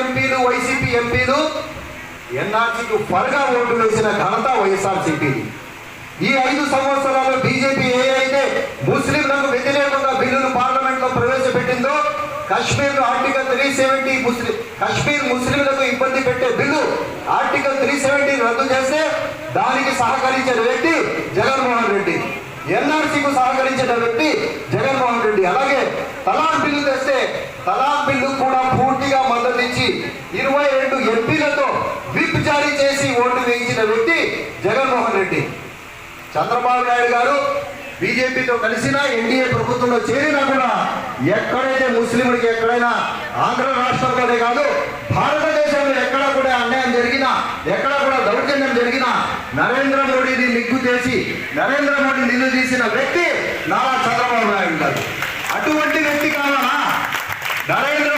ఎంపీలు వైసీపీ ఎంపీలు ఎన్ఆర్సీకి ఫర్గా ఓటు వేసిన ఘనత వైఎస్ఆర్సీపీది. ఈ 5 సంవత్సరాలు బీజేపీ ఏదైతే ముస్లింలకు వ్యతిరేకంగా బిల్లును పార్లమెంట్లో ప్రవేశపెట్టిందో, కశ్మీర్ ఆర్టికల్ 370 కశ్మీర్ ముస్లింలకు ఇబ్బంది పెట్టే బిల్లు ఆర్టికల్ 370 రద్దు చేస్తే దానికి సహకరించిన వ్యక్తి జగన్మోహన్ రెడ్డి. ఎన్ఆర్సీకు సహకరించిన వ్యక్తి జగన్మోహన్ రెడ్డి. అలాగే తలాక్ బిల్లు తెస్తే తలాక్ బిల్లు కూడా పూర్తిగా మద్దతు ఇచ్చి 22 ఎంపీలతో విప్ జారీ చేసి ఓటు వేయించిన వ్యక్తి జగన్మోహన్ రెడ్డి. చంద్రబాబు నాయుడు గారు బీజేపీతో కలిసినా ఎన్డీఏ ప్రభుత్వంలో చేరినా కూడా ఎక్కడైతే ముస్లింలకి ఎక్కడైనా ఆంధ్ర రాష్ట్రంలోనే కాదు భారతదేశంలో ఎక్కడ కూడా అన్యాయం జరిగినా, ఎక్కడ కూడా దౌర్జన్యం జరిగినా నరేంద్ర మోడీని నిగ్గు చేసి నరేంద్ర మోడీ నిలదీసిన వ్యక్తి నారా చంద్రబాబు నాయుడు గారు. అటువంటి వ్యక్తి కావాలా? నరేంద్ర